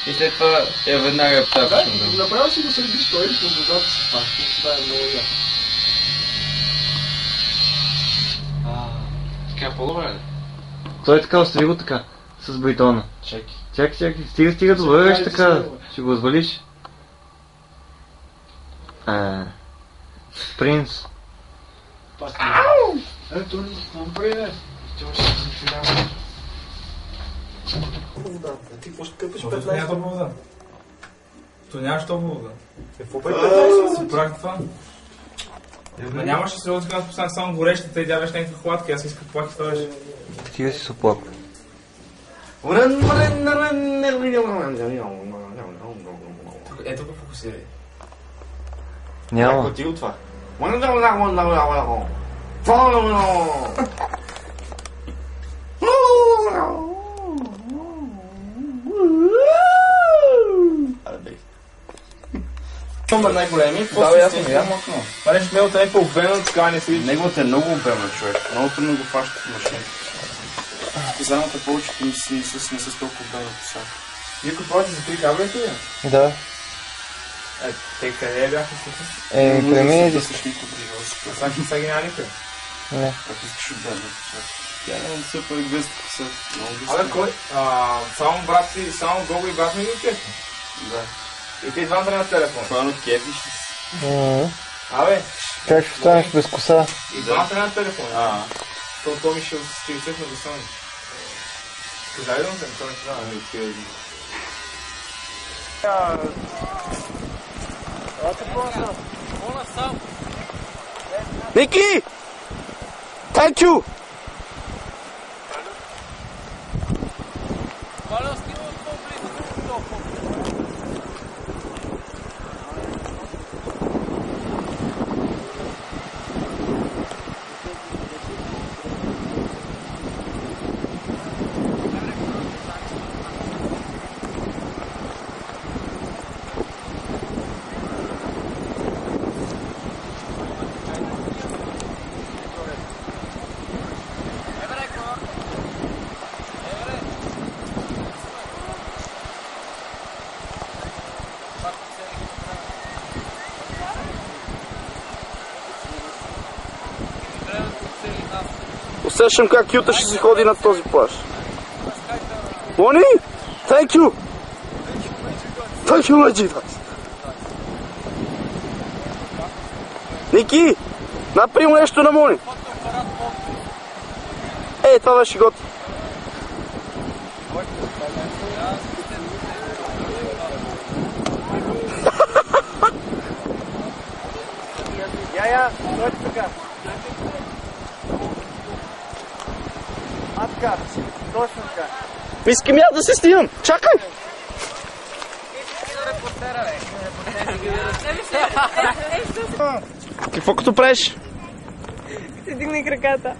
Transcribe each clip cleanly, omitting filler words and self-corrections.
И след това веднага птапваш. Направо си го средиш той по водата си пак. Това е много яко. Така по-добре ли? Той така, остави го така, с бетона. Чакай. Стига да вървеш така, ще го развалиш. Принц. Ето, добре, бе. Тя ще се зафилява. Водата. Ти какво ще къпеш 15? Няма топла вода. То нямаш топла вода. Какво бе 15? Си правих това. Нямаше се отзига, аз поставях само горещата и дяваш някакви хладки, аз исках плахи това беше. Стига си се оплаква. Ето го фокусирай. Няма. Ако ти го това. Номер най-големи, Да, ясно, няма. Това нещо неговото е по-обемно, така не се вижда. Неговата е много обемна, човек. Много трудно го фащат в машината. Казаната повечето не са с толкова обемна коса. Вие купувате за 3 кабелета ли? Да. Те къде бяха всъщност? При мен е да се ще купи велосипед. Сега ги няма никъде. Не. Ако искаш обемна коса. Тя е супер гъста коса. Абе кой? Само брат си, само Гого и брат ми ги честно. Да. И те двамата на телефон. Това на кефиш. Абе, Как ще останеш без коса? и двамата на телефон. То ми ще изцепна да съм. Казали да му съм, то не трябва. Niki! Thank you! Усещам как Юта ще си ходи на този плаж. Мони! Thank you! Thank you, Majida! Ники! Направи му нещо на Мони! Това беше готово. Дойде така. Така, точно така. Искам я да се снимам. Чакай! Какво като правиш? Си дигни краката.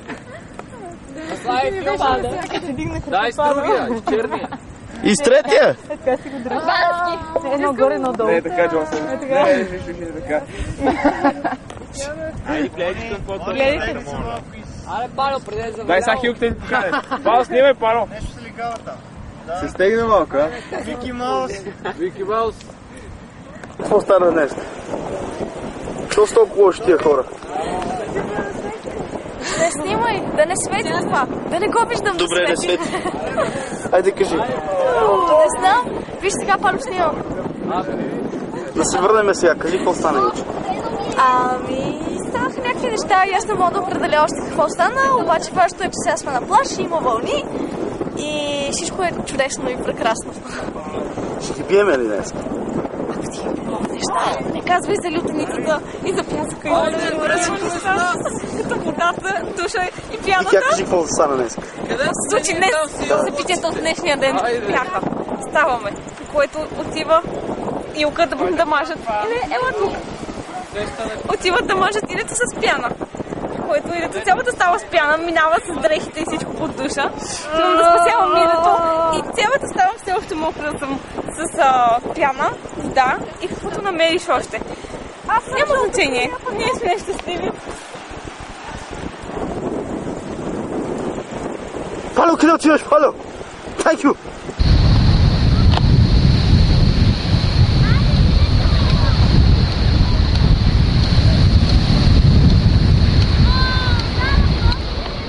Дай с другия, с черния. И с третия? Така си го дръжи. Едно горе, едно долу. Не, така, Джонсън. Не, виж, така. Айде, гледайте какво това. Гледайте. Аре, Пало, преди за Дай сега хилките ти покажа. Пало, снимай, Пало. Нещо се лигава там. Се стегна малко, а? Вики Маус. Вики Маус. Какво стана днес? Що с толкова лоши тия хора? Не снимай, да не свети това. Да не го виждам да Добре, не свети. свети. Айде кажи. Не знам. Виж сега Пало снимам. Да се върнем сега. Кажи какво стана вече. Станаха някакви неща и аз не мога да определя още какво стана, обаче важното е, че сега сме на плаж, има вълни и всичко е чудесно и прекрасно. Ще ги биеме ли днес? Много неща. Не казвай за лютеницата и за пясъка и за като водата, душа и И тя пяната. кажи какво стана днес. Se случи днес, събитието от днешния ден бяха. Ставаме, което отива и окът да мажат. Ела тук. Отиват да мажат идето с пяна. Което идето цялата става с пяна, минава с дрехите и всичко под душа. Имам да спасявам идето и цялата става все още мокра съм с пяна, вода и каквото намериш още. Няма значение, ние сме щастливи. Пало, къде отиваш, Пало? Thank you!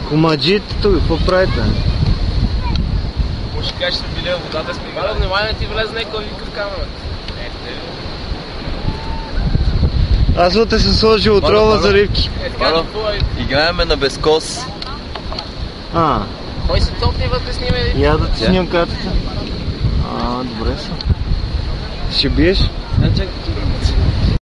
Комаджитото, какво правите? Може кажеш, че били водата сме играли. Внимание, ти влезе някой вика в камерата. Аз вътре съм сложил отрова за рибки. Играеме на безкос. Кой се топни вътре с ними? Я да ти снимам картата. Добре са. Ще биеш? Чакай.